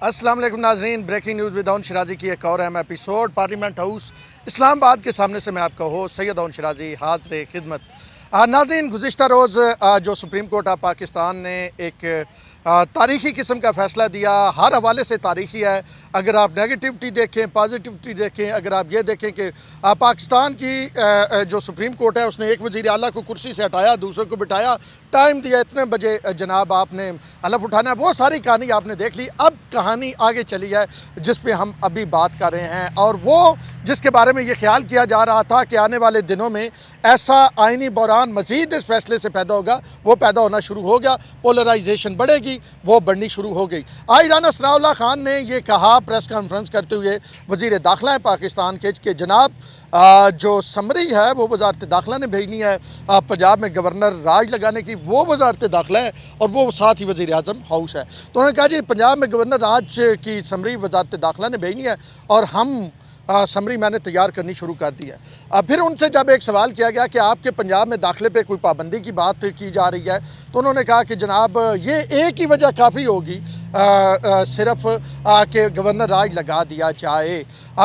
अस्सलाम वालेकुम नाजरीन, ब्रेकिंग न्यूज़ विद शिराजी की एक और अहम एपिसोड पार्लियामेंट हाउस इस्लामाबाद के सामने से मैं आपका होस्ट सैयद शिराजी हाज़िर खिदमत। नाज़रीन, गुज़िश्ता रोज़ जो सुप्रीम कोर्ट ऑफ पाकिस्तान ने एक तारीख़ी किस्म का फ़ैसला दिया, हर हवाले से तारीख़ी है। अगर आप नेगेटिविटी देखें, पॉजिटिविटी देखें, अगर आप ये देखें कि पाकिस्तान की जो सुप्रीम कोर्ट है उसने एक वज़ीर आला को कुर्सी से हटाया, दूसरे को बिठाया, टाइम दिया इतने बजे जनाब आपने हलफ उठाना है, वो सारी कहानी आपने देख ली। अब कहानी आगे चली है जिस पे हम अभी बात कर रहे हैं, और वो जिसके बारे में ये ख्याल किया जा रहा था कि आने वाले दिनों में ऐसा आइनी बहरान मज़ीद इस फैसले से पैदा होगा, वो पैदा होना शुरू हो गया। पोलराइजेशन बढ़ेगी, वो बढ़नी शुरू हो गई। आज राना सनाउल्लाह खान ने ये कहा प्रेस कॉन्फ्रेंस करते हुए, वज़ीर दाखिला है पाकिस्तान के जनाब जो समरी है वो वजारत दाखिला ने भेजनी है, पंजाब में गवर्नर राज लगाने की वो वजारत दाखिला है, और वो साथ ही वज़ीर आज़म हाउस है। तो उन्होंने कहा जी पंजाब में गवर्नर राज की समरी वजारत दाखिला ने भेजनी है और हम समरी मैंने तैयार करनी शुरू कर दी है। फिर उनसे जब एक सवाल किया गया कि आपके पंजाब में दाखिले पे कोई पाबंदी की बात की जा रही है, तो उन्होंने कहा कि जनाब ये एक ही वजह काफ़ी होगी, सिर्फ कि गवर्नर राज लगा दिया जाए।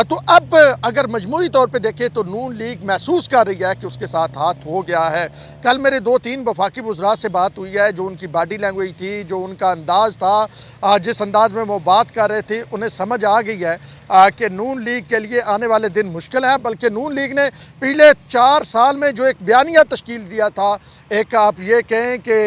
तो अब अगर मजमूई तौर पे देखें तो नून लीग महसूस कर रही है कि उसके साथ हाथ हो गया है। कल मेरे 2-3 वफाकी वज़रात से बात हुई है, जो उनकी बॉडी लैंग्वेज थी, जो उनका अंदाज़ था, जिस अंदाज में वो बात कर रहे थे, उन्हें समझ आ गई है कि नून लीग के लिए आने वाले दिन मुश्किल है। बल्कि नून लीग ने पिछले 4 साल में जो एक बयानिया तश्कील दिया था, एक आप ये कहें कि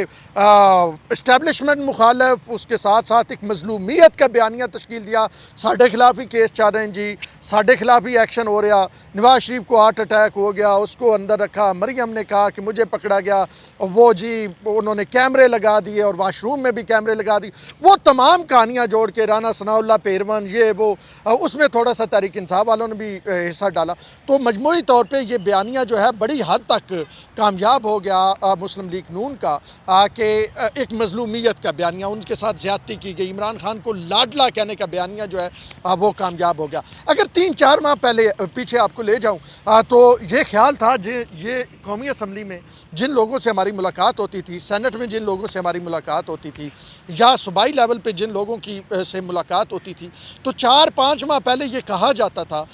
इस्टेब्लिशमेंट मुखालफ, उसके साथ साथ एक मजलूमियत का बयानिया तश्कील दिया। साढ़े खिलाफ ही केस चल रहे हैं जी, साढ़े खिलाफ ही एक्शन हो रहा। नवाज शरीफ को हार्ट अटैक हो गया, उसको अंदर रखा। मरियम ने कहा कि मुझे पकड़ा गया, वो जी उन्होंने कैमरे लगा दिए और वाशरूम में भी कैमरे लगा दिए। वो तमाम कहानियाँ जोड़ के राना सनाउल्लाह पेरवन ये वो, उसमें थोड़ा सा तहरीक इंसाफ वालों ने भी हिस्सा डाला। तो मजमूई तौर पर यह बयानिया जो है बड़ी हद तक कामयाब हो गया मुस्लिम लीग नून का, कि एक मजलूमियत का बयानिया, उनके साथ ज़्यादती की गई, इमरान खान को लाडला कहने का बयानिया जो है वो कामयाब हो गया। अगर 3-4 माह पहले पीछे आपको ले जाऊं तो ये ख्याल था, ये कौमी असम्बली में जिन लोगों से हमारी मुलाकात होती थी, सेनेट में जिन लोगों से हमारी मुलाकात होती थी, या सूबाई लेवल पे जिन लोगों की से मुलाकात होती थी, तो 4-5 माह पहले ये कहा जाता था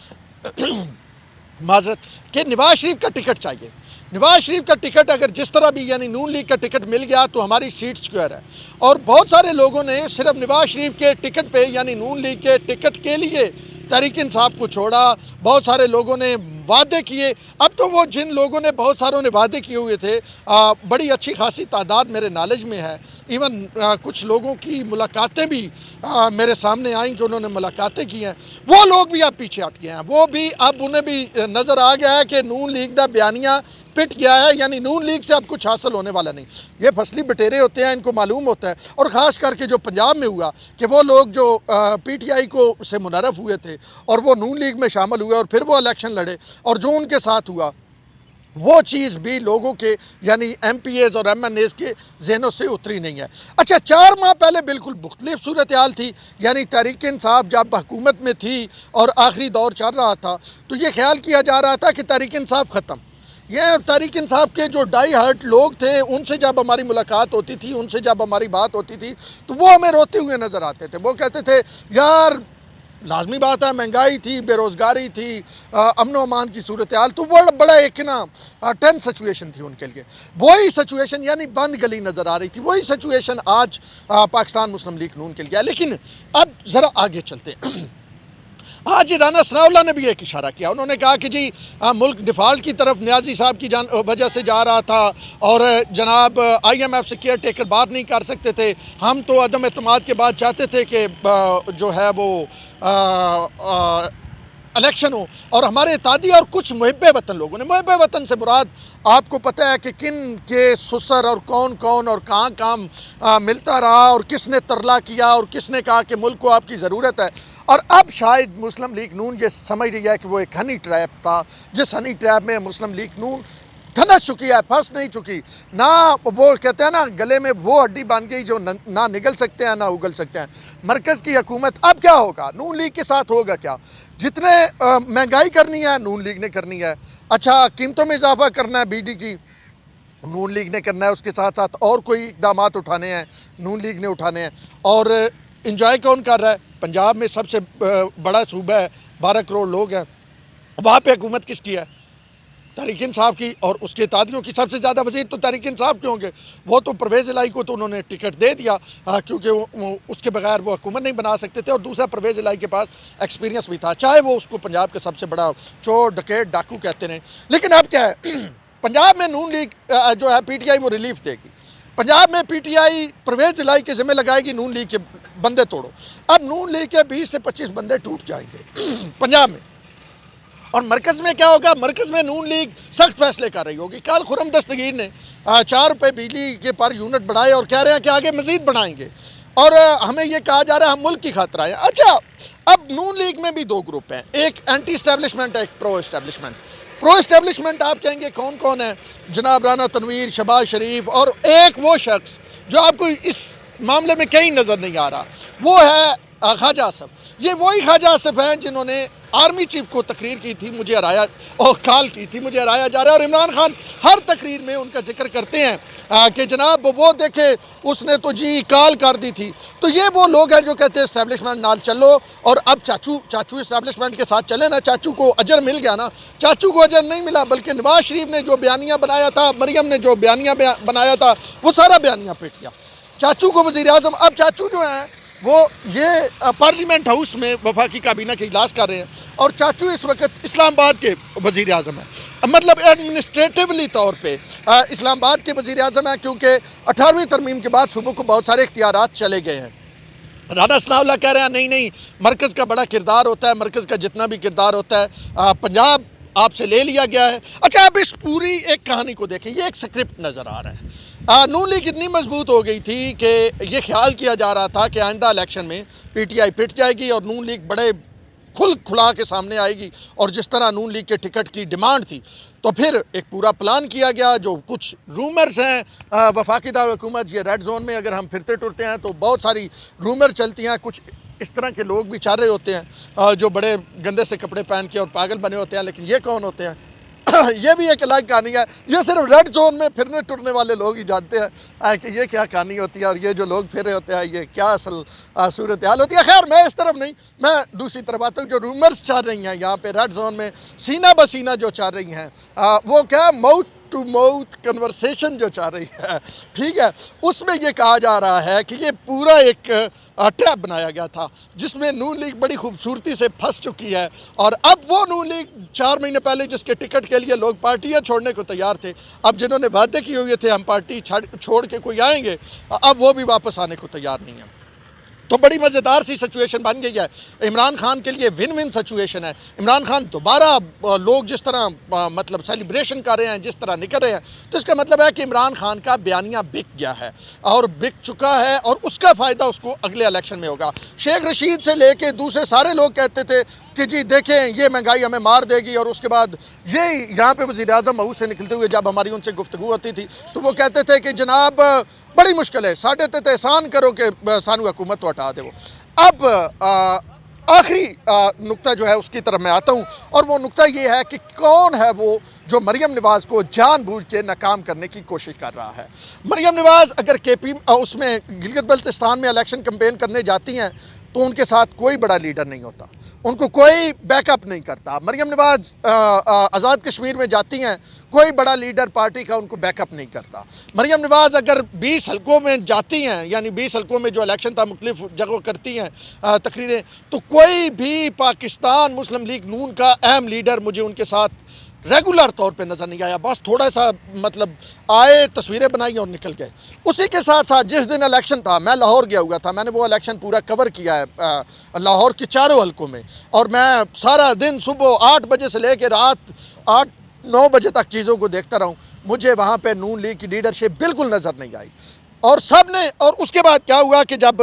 माजरत कि नवाज शरीफ का टिकट चाहिए। नवाज शरीफ का टिकट अगर जिस तरह भी यानी नून लीग का टिकट मिल गया तो हमारी सीट स्क्वायर है। और बहुत सारे लोगों ने सिर्फ नवाज शरीफ के टिकट पे यानी नून लीग के टिकट के लिए तहरीक इंसाफ को छोड़ा। बहुत सारे लोगों ने वादे किए। अब तो वो जिन लोगों ने, बहुत सारों ने वादे किए हुए थे, बड़ी अच्छी खासी तादाद मेरे नॉलेज में है। इवन कुछ लोगों की मुलाकातें भी मेरे सामने आई कि उन्होंने मुलाकातें की हैं। वो लोग भी अब पीछे हट गए हैं। वो भी अब उन्हें भी नज़र आ गया है कि नून लीग का बयानिया पिट गया है, यानी नून लीग से अब कुछ हासिल होने वाला नहीं। ये फसली बटेरे होते हैं, इनको मालूम होता है। और ख़ास करके जो पंजाब में हुआ कि वो लोग जो PTI को से मुनरफ हुए थे और वो नून लीग में शामिल हुए और फिर वो इलेक्शन लड़े, और जो उनके साथ हुआ वो चीज़ भी लोगों के यानी MPAs और MNAs के जहनों से उतरी नहीं है। अच्छा, 4 माह पहले बिल्कुल मुख्तलिफ सूरत हाल थी। यानी तहरीक इंसाफ जब हुकूमत में थी और आखिरी दौर चल रहा था, तो ये ख्याल किया जा रहा था कि तहरीक इंसाफ ख़त्म। ये तहरीक इंसाफ के जो डाई हार्ट लोग थे, उनसे जब हमारी मुलाकात होती थी, उनसे जब हमारी बात होती थी, तो वो हमें रोते हुए नज़र आते थे। वो कहते थे यार लाजमी बात है, महंगाई थी, बेरोज़गारी थी, अमन व अमान की सूरत हाल, तो बड़ा एक ना टेंस सिचुएशन थी उनके लिए। वही सिचुएशन यानी बंद गली नज़र आ रही थी। वही सिचुएशन आज पाकिस्तान मुस्लिम लीग नून के लिए है। लेकिन अब ज़रा आगे चलते हैं। आज राना सनाउल्लाह ने भी एक इशारा किया। उन्होंने कहा कि जी मुल्क डिफ़ाल्ट की तरफ न्याजी साहब की वजह से जा रहा था, और जनाब IMF से केयर टेकर बात नहीं कर सकते थे। हम तो अदम एतमाद के बाद चाहते थे कि जो है वो इलेक्शन हो, और हमारे इत्तेहादी और कुछ मुहिब्बे वतन लोगों ने, मुहिब्बे वतन से मुराद आपको पता है कि किन के सुसर और कौन कौन और कहाँ कहाँ मिलता रहा, और किसने तरला किया और किसने कहा कि मुल्क को आपकी ज़रूरत है। और अब शायद मुस्लिम लीग नून ये समझ रही है कि वो एक हनी ट्रैप था, जिस हनी ट्रैप में मुस्लिम लीग नून धनस चुकी है, फंस नहीं चुकी। ना वो कहते हैं ना, गले में वो हड्डी बन गई जो ना निगल सकते हैं ना उगल सकते हैं। मरकज़ की हुकूमत अब क्या होगा, नून लीग के साथ होगा क्या? जितने महंगाई करनी है नून लीग ने करनी है। अच्छा, कीमतों में इजाफा करना है BD की, नून लीग ने करना है। उसके साथ साथ और कोई इक़दामात उठाने हैं, नून लीग ने उठाने हैं। और इंजॉय कौन कर रहा है? पंजाब में सबसे बड़ा सूबा है, 12 करोड़ लोग हैं, वहाँ पे हुकूमत किसकी है? तहरीक इंसाफ की। और उसके तादियों की सबसे ज़्यादा वज़ीर तो तहरीक इंसाफ के होंगे। वो तो परवेज़ इलाही को तो उन्होंने टिकट दे दिया क्योंकि उसके बगैर वो हुकूमत नहीं बना सकते थे। और दूसरा, परवेज़ इलाही के पास एक्सपीरियंस भी था, चाहे वो उसको पंजाब का सबसे बड़ा चोर डकैत डाकू कहते रहे। लेकिन अब क्या है, पंजाब में नून लीग जो है PTI वो रिलीफ देगी। पंजाब में PTI परवेज़ इलाही के ज़िम्मे लगाएगी नून लीग के बंदे तोड़ो। अब नून लीग के 20 से 25 बंदे टूट जाएंगे पंजाब में। और मरकज़ में क्या होगा? मरकज़ में नून लीग सख्त फैसले कर रही होगी। कल खुर्रम दस्तगीर ने 4 रुपये बिजली के पर यूनिट बढ़ाए और कह रहे हैं कि आगे मज़ीद बढ़ाएंगे। और हमें ये कहा जा रहा है हम मुल्क की खातिर आए। अच्छा, अब नून लीग में भी 2 ग्रुप हैं, एक एंटी इस्टेब्लिशमेंट है, एक प्रो इस्टेब्लिशमेंट। प्रो इस्टेब्लिशमेंट आप कहेंगे कौन कौन है? जनाब राना तनवीर, शहबाज शरीफ, और एक वो शख्स जो आपको इस मामले में कहीं नज़र नहीं आ रहा, वो है ख्वाजा आसिफ। ये वही ख्वाजा आसिफ हैं जिन्होंने आर्मी चीफ को तकरीर की थी, मुझे हराया, और कॉल की थी, मुझे हराया जा रहा है। और इमरान खान हर तकरीर में उनका जिक्र करते हैं कि जनाब वो देखे उसने तो जी कॉल कर दी थी। तो ये वो लोग हैं जो कहते हैं इस्टेब्लिशमेंट नाल चलो। और अब चाचू इस्टेब्लिशमेंट के साथ चले ना, चाचू को अजर मिल गया ना। चाचू को अजर नहीं मिला, बल्कि नवाज शरीफ ने जो बयानिया बनाया था, मरियम ने जो बयानिया बनाया था, वो सारा बयानिया पिट गया। चाचू को वज़ीर आज़म, अब चाचू जो हैं वो ये पार्लियामेंट हाउस में वफाकी काबीना के इजलास कर रहे हैं। और चाचू इस वक्त इस्लामाबाद के वज़ीर आज़म हैं, मतलब एडमिनिस्ट्रेटिवली तौर पे इस्लामाबाद के वज़ीर आज़म हैं, क्योंकि 18वीं तरमीम के बाद सूबों को बहुत सारे इख्तियारात चले गए हैं। राना सनाउल्लाह कह रहे हैं नहीं, मरकज़ का बड़ा किरदार होता है, मरकज़ का जितना भी किरदार होता है पंजाब आपसे ले लिया गया है। अच्छा, आप इस पूरी एक कहानी को देखें, ये एक स्क्रिप्ट नज़र आ रहा है। नून लीग इतनी मजबूत हो गई थी कि ये ख्याल किया जा रहा था कि आइंदा इलेक्शन में PTI पिट जाएगी और नून लीग बड़े खुला के सामने आएगी। और जिस तरह नून लीग के टिकट की डिमांड थी, तो फिर एक पूरा प्लान किया गया। जो कुछ रूमर्स हैं वफाकी दारुल हुकूमत, ये रेड जोन में अगर हम फिरते टुरते हैं तो बहुत सारी रूमर चलती हैं। कुछ इस तरह के लोग भी चाह रहे होते हैं जो बड़े गंदे से कपड़े पहन के और पागल बने होते हैं, लेकिन ये कौन होते हैं? ये भी एक अलग कहानी है। ये सिर्फ रेड जोन में फिरने टुरने वाले लोग ही जानते हैं कि ये क्या कहानी होती है और ये जो लोग फिर रहे होते हैं ये क्या असल सूरत हाल होती है। खैर, मैं इस तरफ नहीं, मैं दूसरी तरफ आता हूँ। जो रूमर्स चल रही हैं यहाँ पे रेड जोन में, सीना बसीना जो चल रही हैं, वो क्या माउथ टू माउथ कन्वर्सेशन जो चल रही है, ठीक है, उसमें ये कहा जा रहा है कि ये पूरा एक ट्रैप बनाया गया था जिसमें नून लीग बड़ी खूबसूरती से फंस चुकी है। और अब वो नून लीग 4 महीने पहले जिसके टिकट के लिए लोग पार्टियां छोड़ने को तैयार थे, अब जिन्होंने वादे किए हुए थे हम पार्टी छोड़ के कोई आएंगे, अब वो भी वापस आने को तैयार नहीं है। तो बड़ी मज़ेदार सी सिचुएशन बन गई है। इमरान खान के लिए विन विन सिचुएशन है। इमरान खान दोबारा, लोग जिस तरह मतलब सेलिब्रेशन कर रहे हैं, जिस तरह निकल रहे हैं, तो इसका मतलब है कि इमरान खान का बयानिया बिक गया है और बिक चुका है और उसका फ़ायदा उसको अगले इलेक्शन में होगा। शेख रशीद से लेके दूसरे सारे लोग कहते थे कि जी देखें ये महंगाई हमें मार देगी। और उसके बाद ये यहाँ पे वज़ीर आज़म हाउस से निकलते हुए जब हमारी उनसे गुफ्तगू होती थी तो वो कहते थे कि जनाब बड़ी मुश्किल है, साढ़े ते एहसान करो कि सानू हुकूमत तो हटा दे। वो अब आखिरी नुक्ता जो है उसकी तरफ मैं आता हूँ, और वो नुक्ता ये है कि कौन है वो जो मरियम नवाज़ को जानबूझ के नाकाम करने की कोशिश कर रहा है। मरियम नवाज़ अगर KP उसमें गिलगित बल्तिस्तान में इलेक्शन कैंपेन करने जाती हैं तो उनके साथ कोई बड़ा लीडर नहीं होता, उनको कोई बैकअप नहीं करता। मरियम नवाज़ आज़ाद कश्मीर में जाती हैं, कोई बड़ा लीडर पार्टी का उनको बैकअप नहीं करता। मरियम नवाज़ अगर 20 हलकों में जाती हैं, यानी 20 हलकों में जो इलेक्शन था मुख्तलिफ जगहों करती हैं तकरीरें, तो कोई भी पाकिस्तान मुस्लिम लीग नून का अहम लीडर मुझे उनके साथ रेगुलर तौर पे नज़र नहीं आया। बस थोड़ा सा मतलब आए, तस्वीरें बनाई और निकल गए। उसी के साथ साथ जिस दिन इलेक्शन था, मैं लाहौर गया हुआ था, मैंने वो इलेक्शन पूरा कवर किया है लाहौर के चारों हलकों में, और मैं सारा दिन सुबह 8 बजे से लेकर रात 8-9 बजे तक चीज़ों को देखता रहूँ। मुझे वहाँ पे नून लीग की लीडरशिप बिल्कुल नज़र नहीं आई। और सब ने, और उसके बाद क्या हुआ कि जब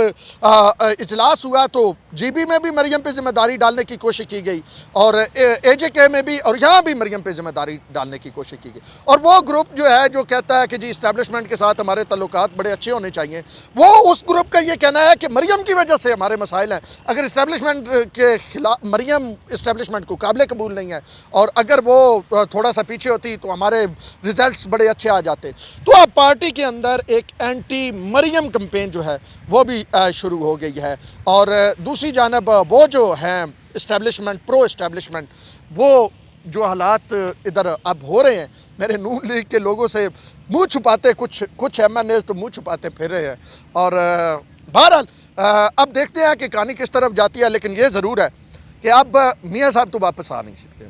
इजलास हुआ तो GB में भी मरियम पे ज़िम्मेदारी डालने की कोशिश की गई और AJK में भी, और यहाँ भी मरियम पे ज़िम्मेदारी डालने की कोशिश की गई। और वो ग्रुप जो है जो कहता है कि जी इस्टेब्लिशमेंट के साथ हमारे तल्लुकात बड़े अच्छे होने चाहिए, वो उस ग्रुप का ये कहना है कि मरियम की वजह से हमारे मसाइल हैं। अगर इस्टेब्लिशमेंट के खिलाफ, मरियम इस्टेब्लिशमेंट को काबिल कबूल नहीं है और अगर वो थोड़ा सा पीछे होती तो हमारे रिजल्ट्स बड़े अच्छे आ जाते। तो अब पार्टी के अंदर एक اینٹی مریم کمپین جو ہے وہ بھی شروع ہو گئی ہے، اور دوسری جانب وہ جو ہیں اسٹیبلشمنٹ، پرو اسٹیبلشمنٹ، وہ جو حالات ادھر اب ہو رہے ہیں، میرے نون لیگ کے لوگوں سے منہ چھپاتے، کچھ ایم این ایز تو منہ چھپاتے پھر رہے ہیں، اور بہرحال اب دیکھتے ہیں کہ کہانی کس طرف جاتی ہے، لیکن یہ ضرور ہے کہ اب میاں صاحب تو واپس آ نہیں سکتے،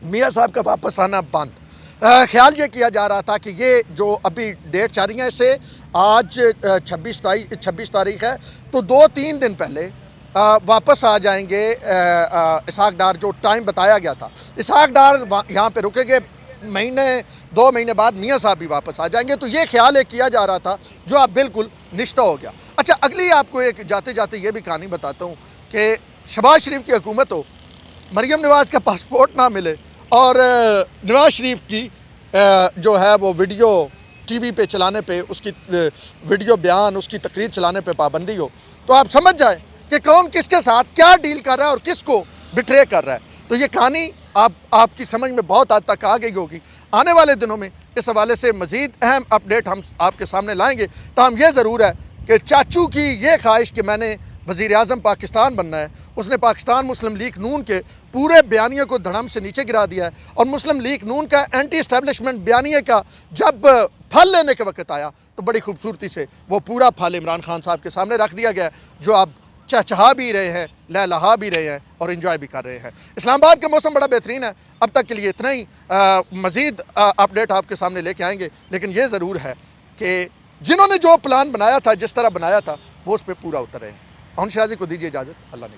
میاں صاحب کا واپس آنا بند۔ خیال یہ کیا جا رہا تھا کہ یہ جو ابھی ڈیٹ جاری ہے، اسے آج 26 تاریخ ہے، تو 2-3 دن پہلے واپس آ جائیں گے اسحاق ڈار، جو ٹائم بتایا گیا تھا۔ اسحاق ڈار یہاں پہ رکے گے، 2 مہینے بعد میاں صاحب بھی واپس آ جائیں گے، تو یہ خیال ایک کیا جا رہا تھا جو اب بالکل نشتہ ہو گیا۔ اچھا، اگلی آپ کو ایک جاتے جاتے یہ بھی کہانی بتاتا ہوں کہ شہباز شریف کی حکومت ہو، مریم نواز کا پاسپورٹ نہ ملے، اور نواز شریف کی جو ہے وہ ویڈیو ٹی وی پہ چلانے پہ، اس کی ویڈیو بیان، اس کی تقریر چلانے پہ پابندی ہو، تو آپ سمجھ جائیں کہ کون کس کے ساتھ کیا ڈیل کر رہا ہے اور کس کو بٹرے کر رہا ہے۔ تو یہ کہانی آپ کی سمجھ میں بہت حد تک آ گئی ہوگی۔ آنے والے دنوں میں اس حوالے سے مزید اہم اپڈیٹ ہم آپ کے سامنے لائیں گے۔ تاہم یہ ضرور ہے کہ چاچو کی یہ خواہش کہ میں نے وزیر اعظم پاکستان بننا ہے، اس نے پاکستان مسلم لیگ نون کے پورے بیانیے کو دھڑم سے نیچے گرا دیا ہے، اور مسلم لیگ نون کا اینٹی اسٹیبلشمنٹ بیانیے کا جب پھل لینے کے وقت آیا تو بڑی خوبصورتی سے وہ پورا پھل عمران خان صاحب کے سامنے رکھ دیا گیا، جو اب چہچہا بھی رہے ہیں، لہلہا بھی رہے ہیں اور انجوائے بھی کر رہے ہیں۔ اسلام آباد کا موسم بڑا بہترین ہے۔ اب تک کے لیے اتنا ہی، مزید اپڈیٹ آپ کے سامنے لے کے آئیں گے، لیکن یہ ضرور ہے کہ جنہوں نے جو پلان بنایا تھا، جس طرح بنایا تھا، وہ اس پہ پورا اتر رہے ہیں۔ ہن شرازی کو دیجیے اجازت، اللہ نے